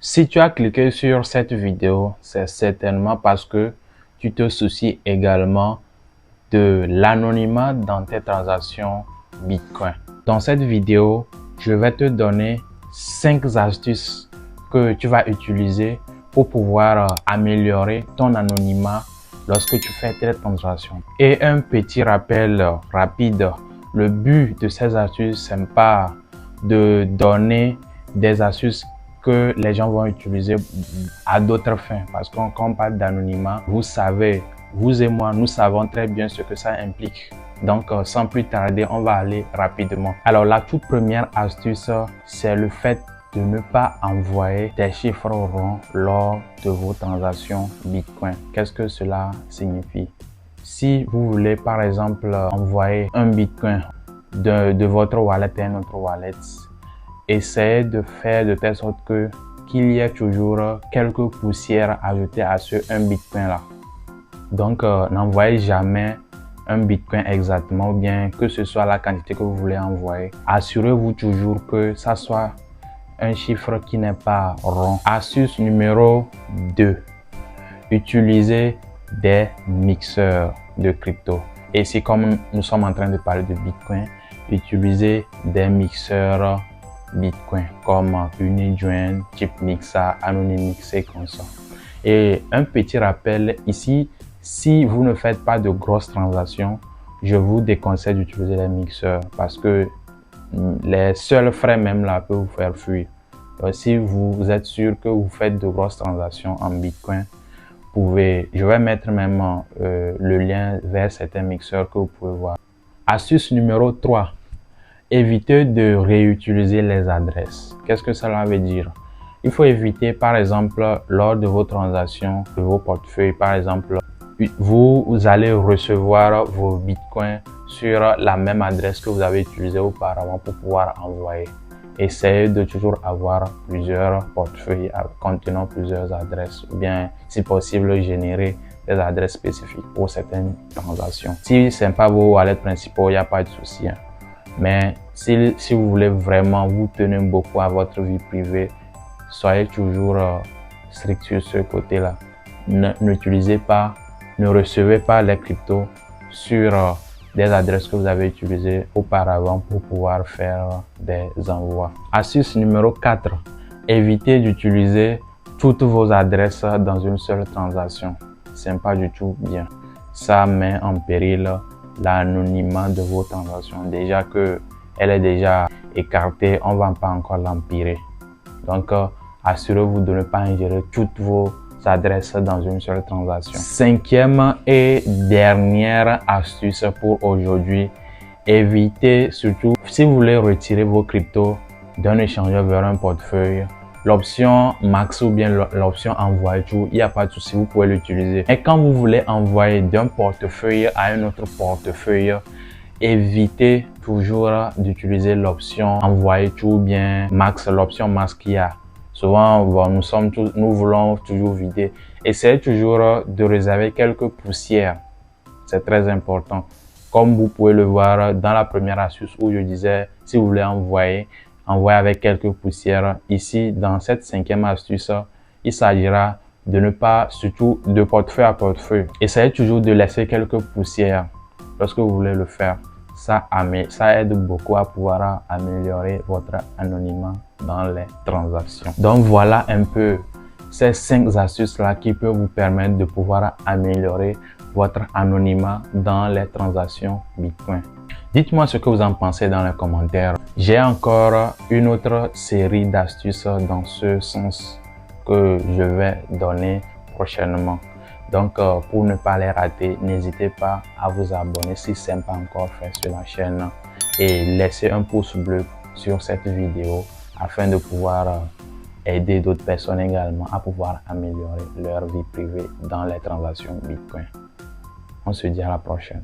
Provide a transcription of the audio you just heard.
Si tu as cliqué sur cette vidéo, c'est certainement parce que tu te soucies également de l'anonymat dans tes transactions Bitcoin. Dans cette vidéo, je vais te donner 5 astuces que tu vas utiliser pour pouvoir améliorer ton anonymat lorsque tu fais tes transactions. Et un petit rappel rapide, le but de ces astuces, c'est pas de donner des astuces que les gens vont utiliser à d'autres fins. Parce qu'on parle d'anonymat, vous savez, vous et moi, nous savons très bien ce que ça implique. Donc, sans plus tarder, on va aller rapidement. Alors, la toute première astuce, c'est le fait de ne pas envoyer des chiffres ronds lors de vos transactions Bitcoin. Qu'est-ce que cela signifie? Si vous voulez, par exemple, envoyer un Bitcoin de votre wallet à un autre wallet, essayez de faire de telle sorte qu'il y ait toujours quelques poussières ajoutées à ce 1 Bitcoin là. Donc, n'envoyez jamais un Bitcoin exactement, ou bien que ce soit la quantité que vous voulez envoyer. Assurez-vous toujours que ça soit un chiffre qui n'est pas rond. Astuce numéro 2. Utilisez des mixeurs de crypto. Et si comme nous sommes en train de parler de Bitcoin, utilisez des mixeurs Bitcoin comme Unijoin, Chipmixa, Anonymix et comme ça. Et un petit rappel ici, si vous ne faites pas de grosses transactions, je vous déconseille d'utiliser les mixeurs parce que les seuls frais même là peuvent vous faire fuir. Donc, si vous êtes sûr que vous faites de grosses transactions en Bitcoin, je vais mettre même le lien vers certains mixeurs que vous pouvez voir. Astuce numéro 3. Évitez de réutiliser les adresses. Qu'est-ce que cela veut dire? Il faut éviter, par exemple, lors de vos transactions, de vos portefeuilles, par exemple, vous allez recevoir vos bitcoins sur la même adresse que vous avez utilisée auparavant pour pouvoir envoyer. Essayez de toujours avoir plusieurs portefeuilles contenant plusieurs adresses ou bien, si possible, générer des adresses spécifiques pour certaines transactions. Si ce n'est pas vos wallets principaux, il n'y a pas de souci. Mais si vous voulez vraiment vous tenir beaucoup à votre vie privée, soyez toujours strict sur ce côté-là. N'utilisez pas, ne recevez pas les cryptos sur des adresses que vous avez utilisées auparavant pour pouvoir faire des envois. Astuce numéro 4. Évitez d'utiliser toutes vos adresses dans une seule transaction. Ce n'est pas du tout bien. Ça met en péril l'anonymat de vos transactions. Déjà que elle est déjà écartée, on ne va pas encore l'empirer. Donc, assurez-vous de ne pas ingérer toutes vos adresses dans une seule transaction. Cinquième et dernière astuce pour aujourd'hui, évitez surtout, si vous voulez retirer vos cryptos d'un échangeur vers un portefeuille, l'option max ou bien l'option envoyer tout, il n'y a pas de souci, vous pouvez l'utiliser. Et quand vous voulez envoyer d'un portefeuille à un autre portefeuille, évitez toujours d'utiliser l'option envoyer tout ou bien max, l'option max qu'il y a. Souvent, nous voulons toujours vider. Essayez toujours de réserver quelques poussières. C'est très important. Comme vous pouvez le voir dans la première astuce où je disais, si vous voulez envoyer avec quelques poussières. Ici, dans cette cinquième astuce, il s'agira de ne pas, surtout de portefeuille à portefeuille, essayez toujours de laisser quelques poussières lorsque vous voulez le faire. Ça aide beaucoup à pouvoir améliorer votre anonymat dans les transactions. Donc voilà un peu ces 5 astuces-là qui peuvent vous permettre de pouvoir améliorer votre anonymat dans les transactions Bitcoin. Dites-moi ce que vous en pensez dans les commentaires. J'ai encore une autre série d'astuces dans ce sens que je vais donner prochainement. Donc, pour ne pas les rater, n'hésitez pas à vous abonner si ce n'est pas encore fait sur la chaîne et laissez un pouce bleu sur cette vidéo afin de pouvoir aider d'autres personnes également à pouvoir améliorer leur vie privée dans les transactions Bitcoin. On se dit à la prochaine.